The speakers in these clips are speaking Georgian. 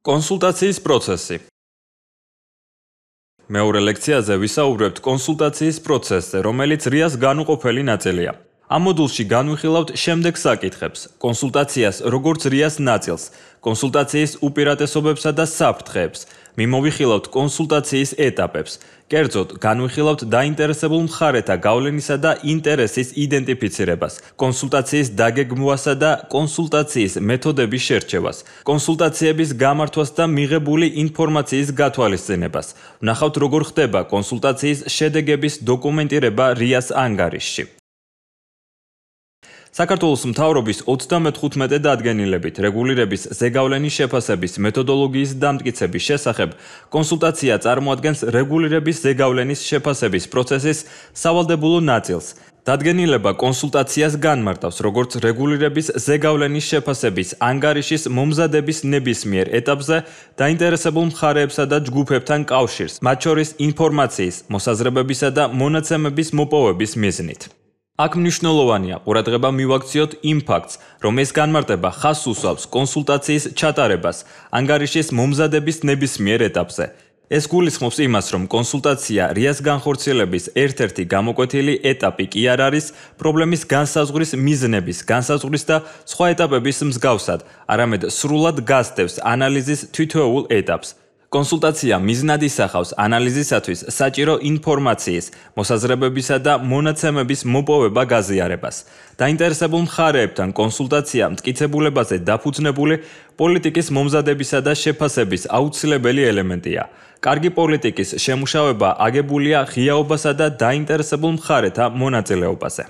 კონსულტაციის პროცესი. მეორე ლექციაზე ვისაუბრებთ კონსულტაციის პროცესზე, რომელიც რიას განუყოფელი ნაწილია. ამ მოდულში განვიხილავთ შემდეგ საკითხებს: კონსულტაციას როგორც რიას ნაწილს, კონსულტაციის უპირატესობებსა და საფრთხეებს, მიმოვიხილავთ კონსულტაციის ეტაპებს, კერძოდ განვიხილავთ დაინტერესებულ მხარეთა გავლენისა და ინტერესის იდენტიფიცირებას, კონსულტაციის დაგეგმვასა და კონსულტაციის მეთოდების შერჩევას, კონსულტაციების გამართვას და მიღებული ინფორმაციის გათვალისწინებას. ვნახავთ, როგორ ხდება კონსულტაციის შედეგების დოკუმენტირება რიას ანგარიშში. საქართველოს მთავრობის 35 დადგენილებით რეგულირების ზეგავლენის შეფასების მეთოდოლოგიის დამტკიცების შესახებ კონსულტაცია წარმოადგენს რეგულირების ზეგავლენის შეფასების პროცესის სავალდებულო ნაწილს. დადგენილება კონსულტაციას განმარტავს, როგორც რეგულირების ზეგავლენის შეფასების ანგარიშის მომზადების ნებისმიერ ეტაპზე დაინტერესებულ მხარეებსა და ჯგუფებთან კავშირს, მათ შორის ინფორმაციის, მოსაზრებებისა და მონაცემების მოპოვების მიზნით. აქ მნიშვნელოვანია ყურადღება მივაქციოთ იმ ფაქტს, რომ ეს განმარტება ხაზს უსვამს კონსულტაციის ჩატარებას ანგარიშის მომზადების ნებისმიერ ეტაპზე. ეს გულისხმობს იმას, რომ კონსულტაცია რიას განხორციელების ერთ-ერთი გამოკვეთილი ეტაპი კი არ არის პრობლემის განსაზღვრის მიზნების განსაზღვრის და სხვა ეტაპების მსგავსად, არამედ სრულად გასდევს ანალიზის თითოეულ ეტაპს. კონსულტაცია მიზნად ისახავს ანალიზისათვის საჭირო ინფორმაციის, მოსაზრებებისა და მონაცემების მოპოვება გაზიარებას. დაინტერესებულ მხარეებთან კონსულტაცია მტკიცებულებაზე დაფუძნებული პოლიტიკის მომზადებისა და შეფასების აუცილებელი ელემენტია. კარგი პოლიტიკის შემუშავება აგებულია ღიაობასა და დაინტერესებულ მხარეთა მონაწილეობაზე.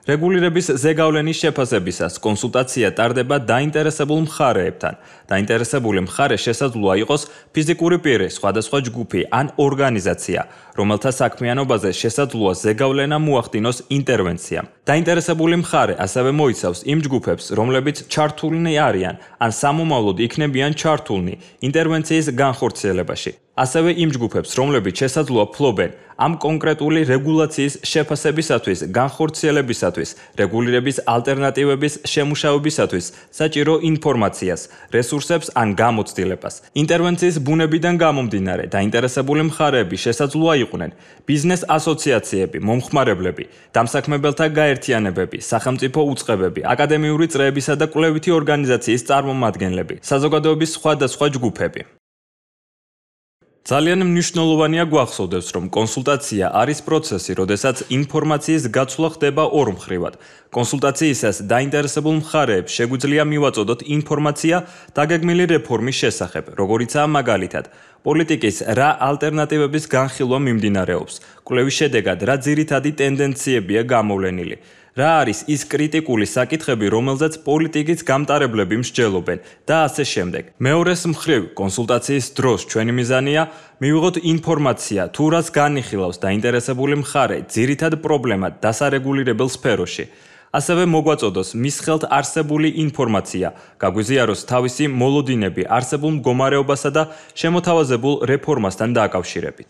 რეგულირების ზეგავლენის შეფასებისას კონსულტაცია ტარდება დაინტერესებულ მხარეებთან. დაინტერესებული მხარე შესაძლოა იყოს ფიზიკური პირი, სხვადასხვა ჯგუფი ან ორგანიზაცია, რომელთა საქმიანობაზე შესაძლოა ზეგავლენა მოახდინოს ინტერვენციამ. დაინტერესებული მხარე ასევე მოიცავს იმ ჯგუფებს, რომლებიც ჩართულნი არიან ან სამომავლოდ იქნებიან ჩართულნი ინტერვენციის განხორციელებაში. ასევე იმ ჯგუფებს, რომლებიც შესაძლოა ფლობენ ამ კონკრეტული რეგულაციის შეფასებისათვის, განხორციელებისათვის, რეგულირების ალტერნატივების შემუშავებისათვის საჭირო ინფორმაციას, რესურსებს ან გამოცდილებას. ინტერვენციის ბუნებიდან გამომდინარე, დაინტერესებული მხარეები შესაძლოა იყვნენ ბიზნეს ასოციაციები, მომხმარებლები, დამსაქმებელთა გაერთიანებები, სახელმწიფო უწყებები, აკადემიური წრეებისა და კვლევითი ორგანიზაციის წარმომადგენლები, საზოგადოების სხვადასხვა ჯგუფები. ძალიან მნიშვნელოვანია გვახსოვდეს, რომ კონსულტაცია არის პროცესი, როდესაც ინფორმაციის გაცვლა ხდება ორმხრივად. კონსულტაციისას დაინტერესებულ მხარეებს შეგვიძლია მივაწოდოთ ინფორმაცია დაგეგმილი რეფორმის შესახებ, როგორიცაა მაგალითად პოლიტიკის რა ალტერნატივების განხილვა მიმდინარეობს, კვლევის შედეგად რა ძირითადი ტენდენციებია გამოვლენილი. რა არის ის კრიტიკული საკითხები, რომელზეც პოლიტიკის გამტარებლები მსჯელობენ და ასე შემდეგ. მეორეს მხრივ, კონსულტაციის დროს ჩვენი მიზანია მივიღოთ ინფორმაცია, თუ რას განიხილავს დაინტერესებული მხარე ძირითად პრობლემად დასარეგულირებელ სფეროში. ასევე მოგვაწოდოს მის ხელთ არსებული ინფორმაცია, გაგვიზიაროს თავისი მოლოდინები არსებულ მდგომარეობასა და შემოთავაზებულ რეფორმასთან დაკავშირებით.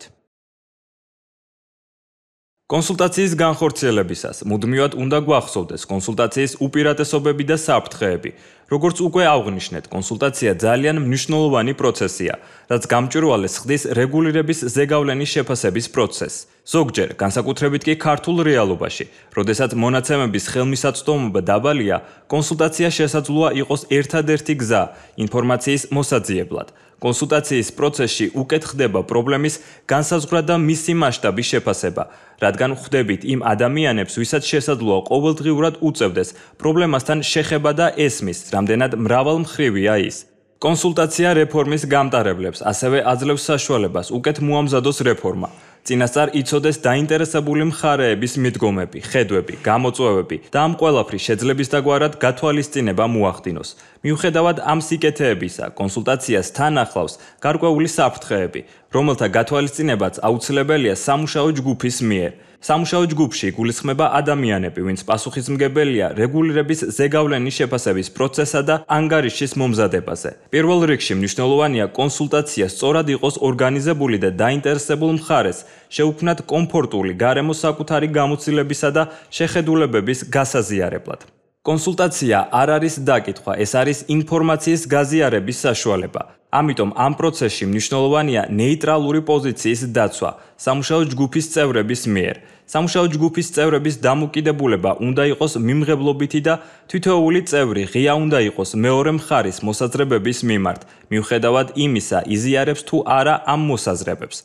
კონსულტაციის განხორციელებისას მუდმივად უნდა გვახსოვდეს კონსულტაციის უპირატესობები და საფრთხეები. როგორც უკვე აღვნიშნეთ, კონსულტაცია ძალიან მნიშვნელოვანი პროცესია, რაც გამჭვირვალეს ხდის რეგულირების ზეგავლენის შეფასების პროცესს. ზოგჯერ, განსაკუთრებით კი ქართულ რეალობაში, როდესაც მონაცემების ხელმისაწვდომობა დაბალია, კონსულტაცია შესაძლოა იყოს ერთადერთი გზა ინფორმაციის მოსაძიებლად. კონსულტაციის პროცესში უკეთ ხდება პრობლემის განსაზღვრა და მისი მასშტაბის შეფასება, რადგან ხვდებით იმ ადამიანებს, ვისაც შესაძლოა ყოველდღიურად უწევდეს პრობლემასთან შეხება და ესმის, რამდენად მრავალმხრივია ის. კონსულტაცია რეფორმის გამტარებლებს ასევე აძლევს საშუალებას უკეთ მოამზადოს რეფორმა. წინასწარ იცოდეს დაინტერესებული მხარეების მიდგომები, ხედვები, გამოწვევები და ამ ყველაფრის შეძლებისდაგვარად გათვალისწინება მოახდინოს. მიუხედავად ამ სიკეთეებისა, კონსულტაციას თან ახლავს გარკვეული საფრთხეები, რომელთა გათვალისწინებაც აუცილებელია სამუშაო ჯგუფის მიერ. სამუშაო ჯგუფში იგულისხმება ადამიანები, ვინც პასუხისმგებელია რეგულირების ზეგავლენის შეფასების პროცესსა და ანგარიშის მომზადებაზე. პირველ რიგში მნიშვნელოვანია კონსულტაცია სწორად იყოს ორგანიზებული და დაინტერესებულ მხარეს შეუქმნათ კომფორტული გარემო საკუთარი გამოცდილებისა და შეხედულებების გასაზიარებლად. კონსულტაცია არ არის დაკითხვა, ეს არის ინფორმაციის გაზიარების საშუალება. ამიტომ ამ პროცესში მნიშვნელოვანია ნეიტრალური პოზიციის დაცვა სამუშაო ჯგუფის წევრების მიერ. სამუშაო ჯგუფის წევრების დამოკიდებულება უნდა იყოს მიმღებლობითი და თითოეული წევრი ღია უნდა იყოს მეორე მხარის მოსაზრებების მიმართ, მიუხედავად იმისა, იზიარებს თუ არა ამ მოსაზრებებს.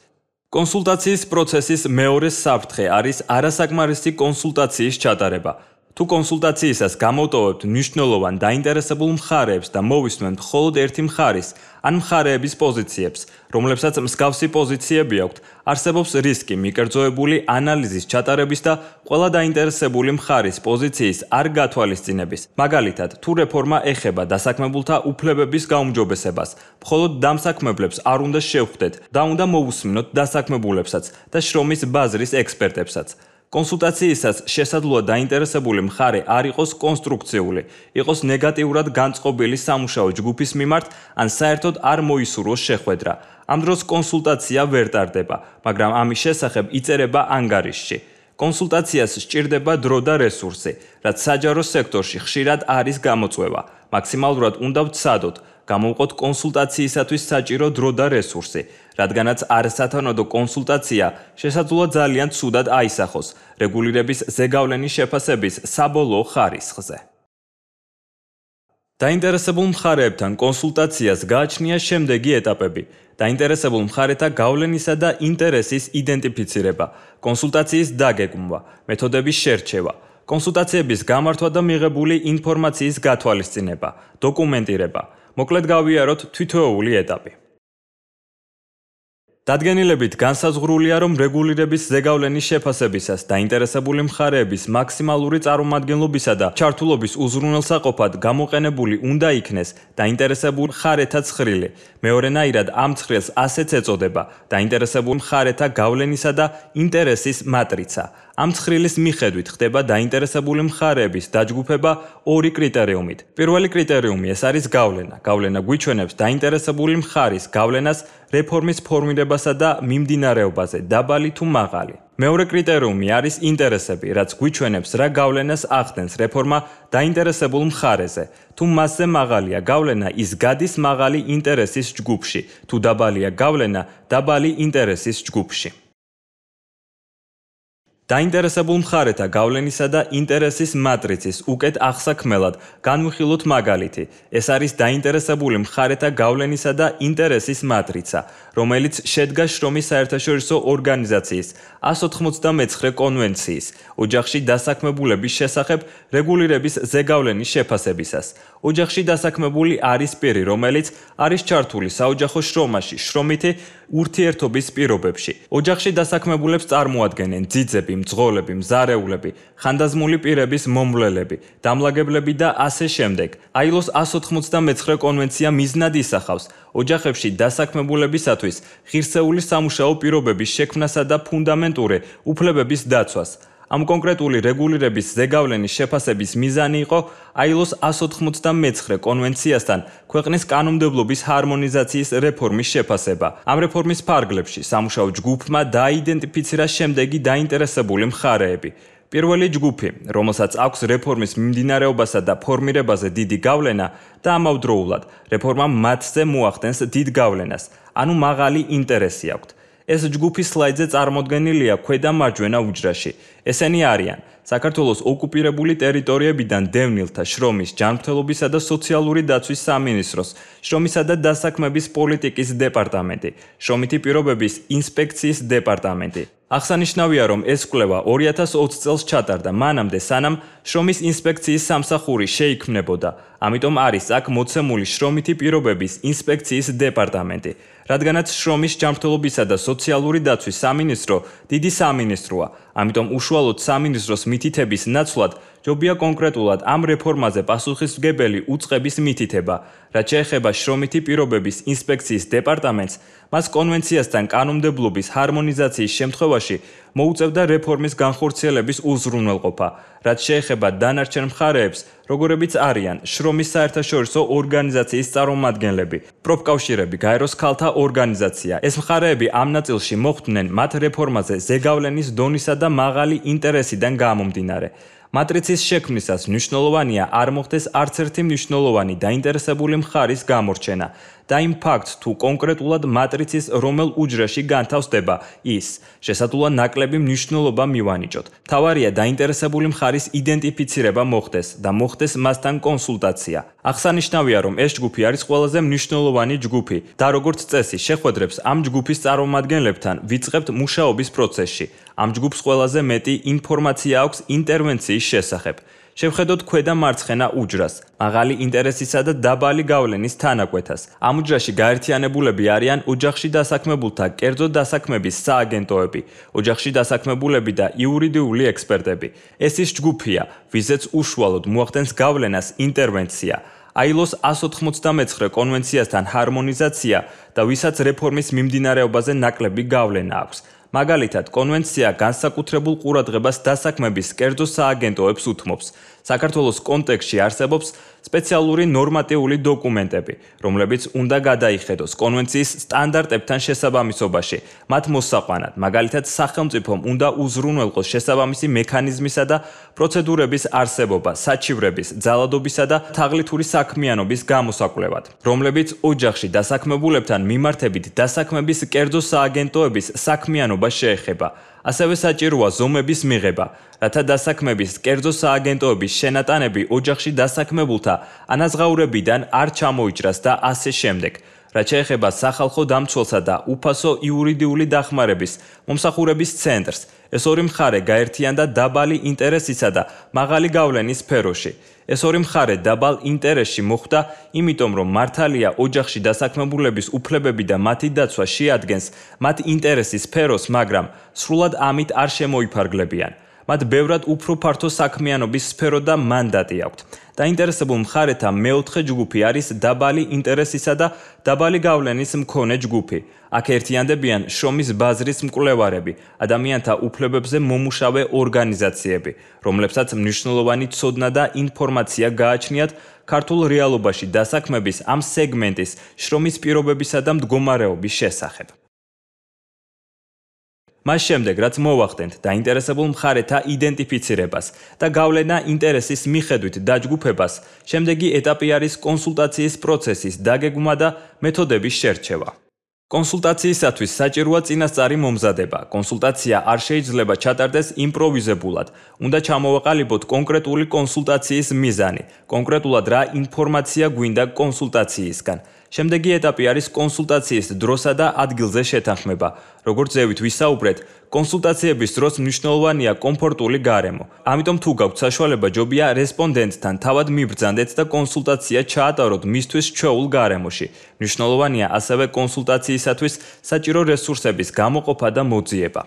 კონსულტაციის პროცესის მეორე საფრთხე არის არასაკმარისი კონსულტაციის ჩატარება. თუ კონსულტაციისას გამოვტოვებთ მნიშვნელოვან დაინტერესებულ მხარეებს და მოვისმენთ მხოლოდ ერთი მხარის ან მხარეების პოზიციებს, რომლებსაც მსგავსი პოზიციები აქვთ, არსებობს რისკი მიკერძოებული ანალიზის ჩატარების და ყველა დაინტერესებული მხარის პოზიციის არ გათვალისწინების. მაგალითად, თუ რეფორმა ეხება დასაქმებულთა უფლებების გაუმჯობესებას, მხოლოდ დამსაქმებლებს არ უნდა შევხვდეთ და უნდა მოვუსმინოთ დასაქმებულებსაც და შრომის ბაზრის ექსპერტებსაც. კონსულტაციისას შესაძლოა დაინტერესებული მხარე არ იყოს კონსტრუქციული, იყოს ნეგატიურად განწყობილი სამუშაო ჯგუფის მიმართ, ან საერთოდ არ მოისურვოს შეხვედრა. ამ დროს კონსულტაცია ვერ ტარდება, მაგრამ ამის შესახებ იწერება ანგარიშში. კონსულტაციას სჭირდება დრო და რესურსი, რაც საჯარო სექტორში ხშირად არის გამოწვევა. მაქსიმალურად უნდა ვცადოთ, გამოვყოთ კონსულტაციისათვის საჭირო დრო და რესურსი, რადგანაც არასათანადო კონსულტაცია შესაძლოა ძალიან ცუდად აისახოს რეგულირების ზეგავლენის შეფასების საბოლოო ხარისხზე. დაინტერესებულ მხარეებთან კონსულტაციას გააჩნია შემდეგი ეტაპები: დაინტერესებულ მხარეთა გავლენისა და ინტერესის იდენტიფიცირება, კონსულტაციის დაგეგმვა, მეთოდების შერჩევა, კონსულტაციების გამართვა და მიღებული ინფორმაციის გათვალისწინება, დოკუმენტირება. მოკლედ გავიაროთ თითოეული ეტაპი. დადგენილებით განსაზღვრულია, რომ რეგულირების ზეგავლენის შეფასებისას დაინტერესებული მხარეების მაქსიმალური წარმომადგენლობისა და ჩართულობის უზრუნველსაყოფად გამოყენებული უნდა იქნეს დაინტერესებულ მხარეთა ცხრილი. მეორენაირად ამ ცხრილს ასეც ეწოდება დაინტერესებულ მხარეთა გავლენისა და ინტერესის მატრიცა. ამ ცხრილის მიხედვით ხდება დაინტერესებული მხარეების დაჯგუფება ორი კრიტერიუმით. პირველი კრიტერიუმი ეს არის გავლენა. გავლენა გვიჩვენებს დაინტერესებული მხარის გავლენას რეფორმის ფორმირებასა და მიმდინარეობაზე, დაბალი თუ მაღალი. მეორე კრიტერიუმი არის ინტერესები, რაც გვიჩვენებს რა გავლენას ახდენს რეფორმა დაინტერესებულ მხარეზე. თუ მასზე მაღალია გავლენა, ის გადის მაღალი ინტერესის ჯგუფში, თუ დაბალია გავლენა, დაბალი ინტერესის ჯგუფში. დაინტერესებულ მხარეთა გავლენისა და ინტერესის მატრიცის უკეთ აღსაქმელად განვიხილოთ მაგალითი. ეს არის დაინტერესებული მხარეთა გავლენისა და ინტერესის მატრიცა, რომელიც შედგა შრომის საერთაშორისო ორგანიზაციის 199 კონვენციის ოჯახში დასაქმებულების შესახებ რეგულირების ზეგავლენის შეფასებისას. ოჯახში დასაქმებული არის პირი, რომელიც არის ჩართული საოჯახო შრომაში შრომითი ურთიერთობის პირობებში. ოჯახში დასაქმებულებს წარმოადგენენ ძიძები, მძღოლები, მზარეულები, ხანდაზმული პირების მომვლელები, დამლაგებლები და ასე შემდეგ. ILO-ს 199 კონვენცია მიზნად ისახავს ოჯახებში დასაქმებულებისათვის ღირსეული სამუშაო პირობების შექმნასა და ფუნდამენტური უფლებების დაცვას. ამ კონკრეტული რეგულირების ზეგავლენის შეფასების მიზანი იყო ILO-ს 199 კონვენციასთან ქვეყნის კანონმდებლობის ჰარმონიზაციის რეფორმის შეფასება. ამ რეფორმის ფარგლებში სამუშაო ჯგუფმა დააიდენტიფიცირა შემდეგი დაინტერესებული მხარეები. პირველი ჯგუფი, რომელსაც აქვს რეფორმის მიმდინარეობასა და ფორმირებაზე დიდი გავლენა და ამავდროულად რეფორმამ მათზე მოახდენს დიდ გავლენას, ანუ მაღალი ინტერესი აქვთ. ეს ჯგუფი სლაიდზე წარმოდგენილია ქვედა მარჯვენა უჯრაში. ესენი არიან საქართველოს ოკუპირებული ტერიტორიებიდან დევნილთა შრომის, ჯანმრთელობისა და სოციალური დაცვის სამინისტროს, შრომისა და დასაქმების პოლიტიკის დეპარტამენტი, შრომითი პირობების ინსპექციის დეპარტამენტი. აღსანიშნავია, რომ ეს კვლევა 2020 წელს ჩატარდა, მანამდე სანამ შრომის ინსპექციის სამსახური შეიქმნებოდა. ამიტომ არის აქ მოცემული შრომითი პირობების ინსპექციის დეპარტამენტი. რადგანაც შრომის, ჯანმრთელობისა და სოციალური დაცვის სამინისტრო დიდი სამინისტროა, ამიტომ უშუალოდ სამინისტროს მითითების ნაცვლად ჯობია კონკრეტულად ამ რეფორმაზე პასუხისმგებელი უწყების მითითება. რაც შეეხება შრომითი პირობების ინსპექციის დეპარტამენტს, მას კონვენციასთან კანონმდებლობის ჰარმონიზაციის შემთხვევაში მოუწევდა რეფორმის განხორციელების უზრუნველყოფა. რაც შეეხება დანარჩენ მხარეებს, როგორებიც არიან შრომის საერთაშორისო ორგანიზაციის წარმომადგენლები, პროფკავშირები, გაეროს ქალთა ორგანიზაცია. ეს მხარეები ამ ნაწილში მოხვდნენ მათ რეფორმაზე ზეგავლენის დონისა და მაღალი ინტერესიდან გამომდინარე. მატრიცის შექმნისას მნიშვნელოვანია არ მოხდეს არც ერთი მნიშვნელოვანი დაინტერესებული მხარის გამორჩენა და იმ ფაქტს თუ კონკრეტულად მატრიცის რომელ უჯრაში განთავსდება ის, შესაძლოა ნაკლები მნიშვნელობა მივანიჭოთ. მთავარია დაინტერესებული მხარის იდენტიფიცირება მოხდეს და მოხდეს მასთან კონსულტაცია. აღსანიშნავია, რომ ეს ჯგუფი არის ყველაზე მნიშვნელოვანი ჯგუფი და როგორც წესი შეხვედრებს ამ ჯგუფის წარმომადგენლებთან ვიწყებთ მუშაობის პროცესში. ამ ჯგუფს ყველაზე მეტი ინფორმაცია აქვს ინტერვენციის შესახებ. შევხედოთ ქვედა მარცხენა უჯრას, მაღალი ინტერესისა და დაბალი გავლენის თანაკვეთას. ამ უჯრაში გაერთიანებულები არიან ოჯახში დასაქმებულთა კერძო დასაქმების სააგენტოები, ოჯახში დასაქმებულები და იურიდიული ექსპერტები. ეს ის ჯგუფია, ვიზეც უშუალოდ მოახდენს გავლენას ინტერვენცია. ILO-ს 199 კონვენციასთან ჰარმონიზაცია და ვისაც რეფორმის მიმდინარეობაზე ნაკლები გავლენა აქვს. მაგალითად, კონვენცია განსაკუთრებულ ყურადღებას დასაქმების კერძო სააგენტოებს უთმობს. საქართველოს კონტექსტში არსებობს სპეციალური ნორმატიული დოკუმენტები, რომლებიც უნდა გადაიხედოს კონვენციის სტანდარტებთან შესაბამისობაში. მათ მოსაყვანად, მაგალითად, სახელმწიფომ უნდა უზრუნველყოს შესაბამისი მექანიზმისა და პროცედურების არსებობა, საჩივრების, ძალადობისა და თაღლითური საქმიანობის გამოსაკვლევად, რომლებიც ოჯახში დასაქმებულებთან მიმართებით დასაქმების კერძო სააგენტოების საქმიანობას შეეხება. ასევე საჭიროა ზომების მიღება, რათა დასაქმების კერძო სააგენტოების შენატანები ოჯახში დასაქმებულთა ანაზღაურებიდან არ ჩამოიჭრას და ასე შემდეგ. რაც შეეხება სახალხო დამცველსა და უფასო იურიდიული დახმარების მომსახურების ცენტრს, ეს ორი მხარე გაერთიანდა დაბალი ინტერესისა და მაღალი გავლენის სფეროში. ეს ორი მხარე დაბალ ინტერესში მოხვდა, იმიტომ რომ მართალია ოჯახში დასაქმებულების უფლებები და მათი დაცვა შეადგენს მათ ინტერესის სფეროს, მაგრამ სრულად ამით არ შემოიფარგლებიან. მათ ბევრად უფრო ფართო საქმიანობის სფერო და მანდატი აქვთ. დაინტერესებულ მხარეთა მეოთხე ჯგუფი არის დაბალი ინტერესისა და დაბალი გავლენის მქონე ჯგუფი. აქ ერთიანდებიან შრომის ბაზრის მკვლევარები, ადამიანთა უფლებებზე მომუშავე ორგანიზაციები, რომლებსაც მნიშვნელოვანი ცოდნა და ინფორმაცია გააჩნიათ ქართულ რეალობაში დასაქმების ამ სეგმენტის შრომის პირობებისა და მდგომარეობის შესახებ. მას შემდეგ, რაც მოვახდენთ დაინტერესებულ მხარეთა იდენტიფიცირებას და გავლენა ინტერესის მიხედვით დაჯგუფებას, შემდეგი ეტაპი არის კონსულტაციის პროცესის დაგეგმვა და მეთოდების შერჩევა. კონსულტაციისათვის საჭიროა წინასწარი მომზადება. კონსულტაცია არ შეიძლება ჩატარდეს იმპროვიზებულად. უნდა ჩამოვაყალიბოთ კონკრეტული კონსულტაციის მიზანი, კონკრეტულად რა ინფორმაცია გვინდა კონსულტაციისგან. შემდეგი ეტაპი არის კონსულტაციის დროსა და ადგილზე შეთანხმება. როგორც ზევით ვისაუბრეთ, კონსულტაციების დროს მნიშვნელოვანია კომფორტული გარემო. ამიტომ თუ გაქვთ საშუალება, ჯობია რესპონდენტთან თავად მიბრძანდეთ და კონსულტაცია ჩაატაროთ მისთვის ჩვეულ გარემოში. მნიშვნელოვანია ასევე კონსულტაციისათვის საჭირო რესურსების გამოყოფა და მოძიება.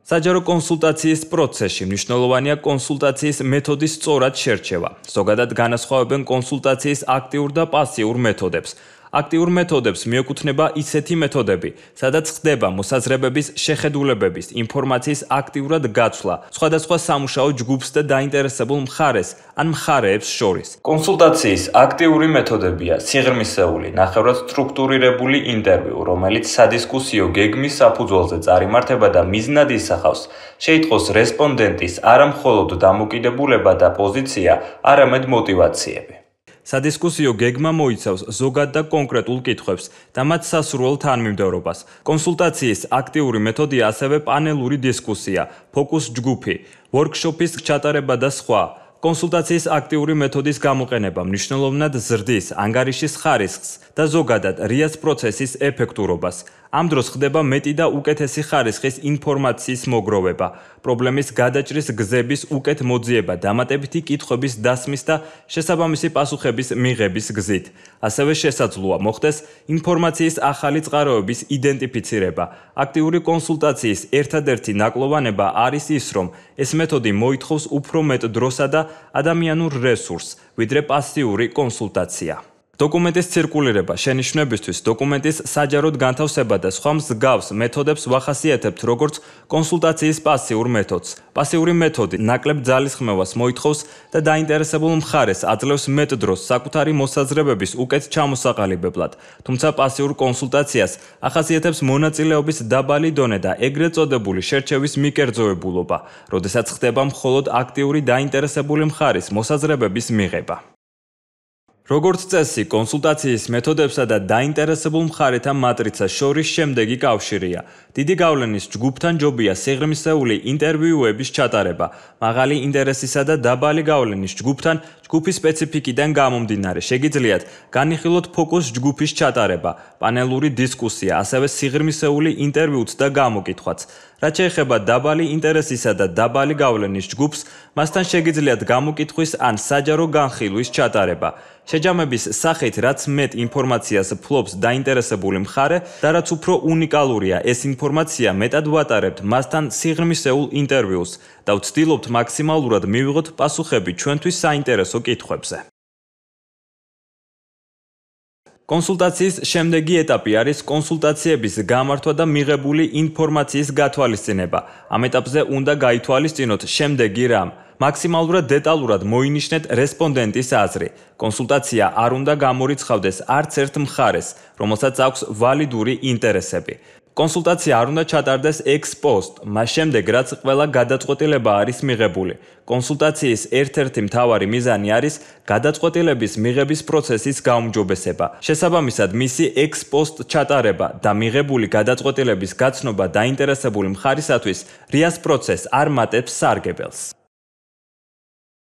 საჯარო კონსულტაციის პროცესში მნიშვნელოვანია კონსულტაციის მეთოდის სწორად შერჩევა. ზოგადად განასხვავებენ კონსულტაციის აქტიურ და პასიურ მეთოდებს. აქტიურ მეთოდებს მიეკუთვნება ისეთი მეთოდები, სადაც ხდება მოსაზრებების, შეხედულებების, ინფორმაციის აქტიურად გაცვლა სხვადასხვა სამუშაო ჯგუფს და დაინტერესებულ მხარეს ან მხარეებს შორის. კონსულტაციის აქტიური მეთოდებია სიღრმისეული, ნახევრად სტრუქტურირებული ინტერვიუ, რომელიც სადისკუსიო გეგმის საფუძველზე წარიმართება და მიზნად ისახავს, შეიტყოს რესპონდენტის არა მხოლოდ დამოკიდებულება და პოზიცია, არამედ мотивაციები. სადისკუსიო გეგმა მოიცავს ზოგად და კონკრეტულ კითხვებს და მათ სასურველ თანმიმდევრობას. კონსულტაციის აქტიური მეთოდია ასევე პანელური დისკუსია, ფოკუს ჯგუფი, ვორკშოპის ჩატარება და სხვა. კონსულტაციის აქტიური მეთოდის გამოყენება მნიშვნელოვნად ზრდის ანგარიშის ხარისხს და ზოგადად რიას პროცესის ეფექტურობას. ამ დროს ხდება მეტი და უკეთესი ხარისხის ინფორმაციის მოგროვება, პრობლემის გადაჭრის გზების უკეთ მოძიება დამატებითი კითხვების დასმის და შესაბამისი პასუხების მიღების გზით. ასევე შესაძლოა მოხდეს ინფორმაციის ახალი წყაროების იდენტიფიცირება. აქტიური კონსულტაციის ერთადერთი ნაკლოვანება არის ის, რომ ეს მეთოდი მოითხოვს უფრო მეტ დროსა და ადამიანურ რესურსს, ვიდრე პასიური კონსულტაცია. დოკუმენტის ცირკულირება შენიშვნებისთვის დოკუმენტის საჯაროდ განთავსება და სხვა მსგავს მეთოდებს ვახასიათებთ როგორც კონსულტაციის პასიურ მეთოდს. პასიური მეთოდი ნაკლებ ძალისხმევას მოითხოვს და დაინტერესებულ მხარეს აძლევს მეტ დროს საკუთარი მოსაზრებების უკეთ ჩამოსაყალიბებლად. თუმცა პასიურ კონსულტაციას ახასიათებს მონაწილეობის დაბალი დონე და ეგრეთ წოდებული შერჩევის მიკერძოებულობა, როდესაც ხდება მხოლოდ აქტიური დაინტერესებული მხარის მოსაზრებების მიღება. როგორც წესი, კონსულტაციის მეთოდებსა და დაინტერესებულ მხარეთა მატრიცას შორის შემდეგი კავშირია. დიდი გავლენის ჯგუფთან ჯობია სიღრმისეული ინტერვიუების ჩატარება. მაღალი ინტერესისა და დაბალი გავლენის ჯგუფთან ჯგუფის სპეციფიკიდან გამომდინარე შეგიძლიათ განიხილოთ ფოკუს ჯგუფის ჩატარება, პანელური დისკუსია, ასევე სიღრმისეული ინტერვიუც და გამოკითხვაც. რაც შეეხება დაბალი ინტერესისა და დაბალი გავლენის ჯგუფს, მასთან შეგიძლიათ გამოკითხვის ან საჯარო განხილვის ჩატარება. შეჯამების სახით, რაც მეტ ინფორმაციას ფლობს დაინტერესებული მხარე და რაც უფრო უნიკალურია ეს ინფორმაცია, მეტად ვატარებთ მასთან სიღრმისეულ ინტერვიუს და ვცდილობთ მაქსიმალურად მივიღოთ პასუხები ჩვენთვის საინტერესო კითხვებზე. კონსულტაციის შემდეგი ეტაპი არის კონსულტაციების გამართვა და მიღებული ინფორმაციის გათვალისწინება. ამ ეტაპზე უნდა გაითვალისწინოთ შემდეგი რამ. მაქსიმალურად დეტალურად მოინიშნეთ რესპონდენტის აზრი. კონსულტაცია არ უნდა გამორიცხავდეს არც ერთ მხარეს, რომელსაც აქვს ვალიდური ინტერესები. კონსულტაცია არ უნდა ჩატარდეს ex post, მას შემდეგ რაც ყველა გადაწყვეტილება არის მიღებული. კონსულტაციის ერთ-ერთი მთავარი მიზანი არის გადაწყვეტილების მიღების პროცესის გაუმჯობესება. შესაბამისად, მისი ex post ჩატარება და მიღებული გადაწყვეტილების გაცნობა დაინტერესებული მხარისათვის RIA-ს პროცესს არ მატებს სარგებელს.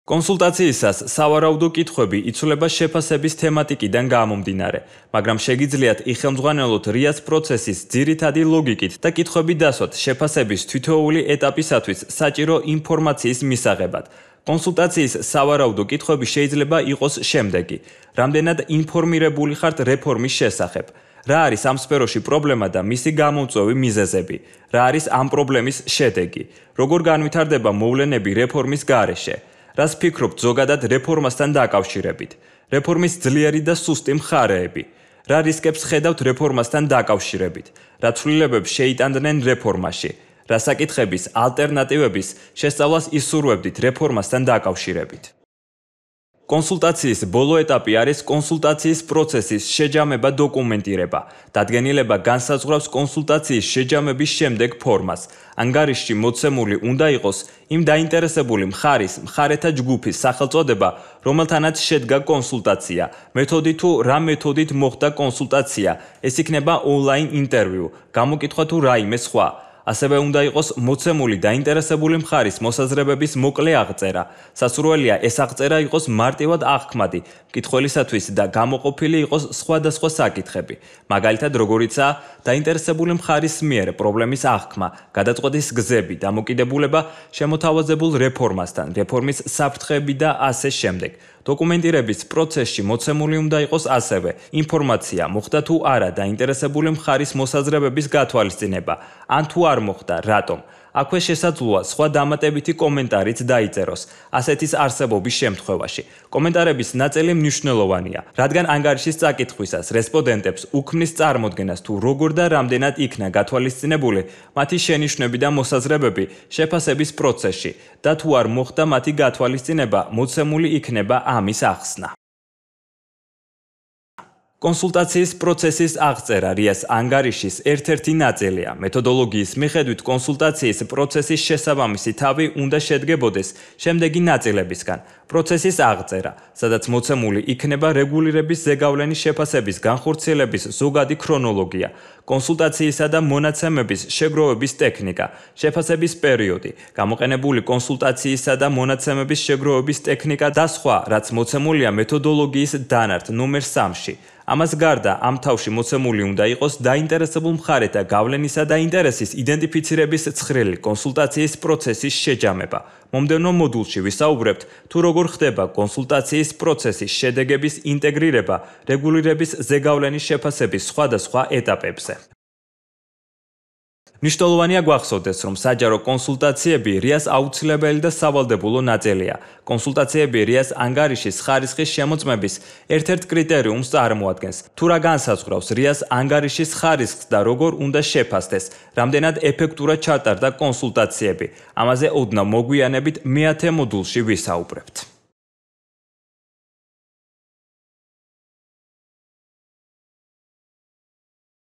კონსულტაციისას სავარაუდო კითხვები იცვლება შეფასების თემატიკიდან გამომდინარე, მაგრამ შეგიძლიათ იხელმძღვანელოთ RIA-ს პროცესის ძირითადი ლოგიკით და კითხვები დასვათ შეფასების თითოეული ეტაპისათვის საჭირო ინფორმაციის მისაღებად. კონსულტაციის სავარაუდო კითხვები შეიძლება იყოს შემდეგი: რამდენად ინფორმირებული ხართ რეფორმის შესახებ? რა არის ამ სფეროში პრობლემა და მისი გამომწვევი მიზეზები? რა არის ამ პრობლემის შედეგი? როგორ განვითარდება მოვლენები რეფორმის გარეშე? რას ფიქრობთ ზოგადად რეფორმასთან დაკავშირებით? რეფორმის ძლიერი და სუსტი მხარეები. რა რისკებს ხედავთ რეფორმასთან დაკავშირებით? რა ცვლილებებს შეიტანდნენ რეფორმაში? რა საკითხების ალტერნატივების შესწავლას ისურვებდით რეფორმასთან დაკავშირებით? კონსულტაციის ბოლო ეტაპი არის კონსულტაციის პროცესის შეჯამება დოკუმენტირება. დადგენილება განსაზღვრავს კონსულტაციის შეჯამების შემდეგ ფორმას. ანგარიშში მოცემული უნდა იყოს იმ დაინტერესებული მხარეთა ჯგუფის სახელწოდება, რომელთანაც შედგა კონსულტაცია, მეთოდი თუ რა მეთოდით მოხდა კონსულტაცია, ეს იქნება ონლაინ ინტერვიუ, გამოკითხვა თუ რაიმე სხვა. ასევე უნდა იყოს მოცემული დაინტერესებული მხარის მოსაზრებების მოკლე აღწერა. სასურველია ეს აღწერა იყოს მარტივად აღქმადი, მკითხველისათვის და გამოყოფილი იყოს სხვადასხვა საკითხები. მაგალითად, როგორიცაა დაინტერესებული მხარის მიერ პრობლემის აღქმა, გადაწყვეტის გზები, დამოკიდებულება შემოთავაზებულ რეფორმასთან, რეფორმის საფრთხეები და ასე შემდეგ. დოკუმენტირების პროცესში მოცემული უნდა იყოს ასევე ინფორმაცია, მოხდა თუ არა დაინტერესებული მხარის მოსაზრებების გათვალისწინება, ან თუ არ მოხდა, რატომ. აქვე შესაძლოა სხვა დამატებითი კომენტარიც დაიწეროს, ასეთის არსებობის შემთხვევაში. კომენტარების ნაწილი მნიშვნელოვანია, რადგან ანგარიშის წაკითხვისას რესპონდენტებს უქმნის წარმოდგენას თუ როგორ და რამდენად იქნა გათვალისწინებული მათი შენიშვნები და მოსაზრებები შეფასების პროცესში და თუ არ მოხდა მათი გათვალისწინება, მოცემული იქნება ამის ახსნა. კონსულტაციის პროცესის აღწერა RIA-ს ანგარიშის ერთ-ერთი ნაწილია. მეთოდოლოგიის მიხედვით კონსულტაციის პროცესის შესაბამისი თავი უნდა შედგებოდეს შემდეგი ნაწილებისგან: პროცესის აღწერა, სადაც მოცემული იქნება რეგულირების ზეგავლენის შეფასების განხორციელების ზოგადი ქრონოლოგია, კონსულტაციისა და მონაცემების შეგროვების ტექნიკა, შეფასების პერიოდი, გამოყენებული კონსულტაციისა და მონაცემების შეგროვების ტექნიკა და სხვა, რაც მოცემულია მეთოდოლოგიის დანართ ნომერ 3-ში. ამას გარდა ამ თავში მოცემული უნდა იყოს დაინტერესებულ მხარეთა გავლენისა და ინტერესის იდენტიფიცირების ცხრილი კონსულტაციის პროცესის შეჯამება. მომდევნო მოდულში ვისაუბრებთ თუ როგორ ხდება კონსულტაციის პროცესის შედეგების ინტეგრირება რეგულირების ზეგავლენის შეფასების სხვადასხვა ეტაპებზე. მნიშვნელოვანია გვახსოვდეს, რომ საჯარო კონსულტაციები RIA-ს აუცილებელი და სავალდებულო ნაწილია. კონსულტაციები RIA-ს ანგარიშის ხარისხის შემოწმების ერთ-ერთ კრიტერიუმს წარმოადგენს. თუ რა განსაზღვრავს RIA-ს ანგარიშის ხარისხს და როგორ უნდა შეფასდეს, რამდენად ეფექტურად ჩატარდა კონსულტაციები. ამაზე ოდნავ მოგვიანებით მე-10 მოდულში ვისაუბრებთ.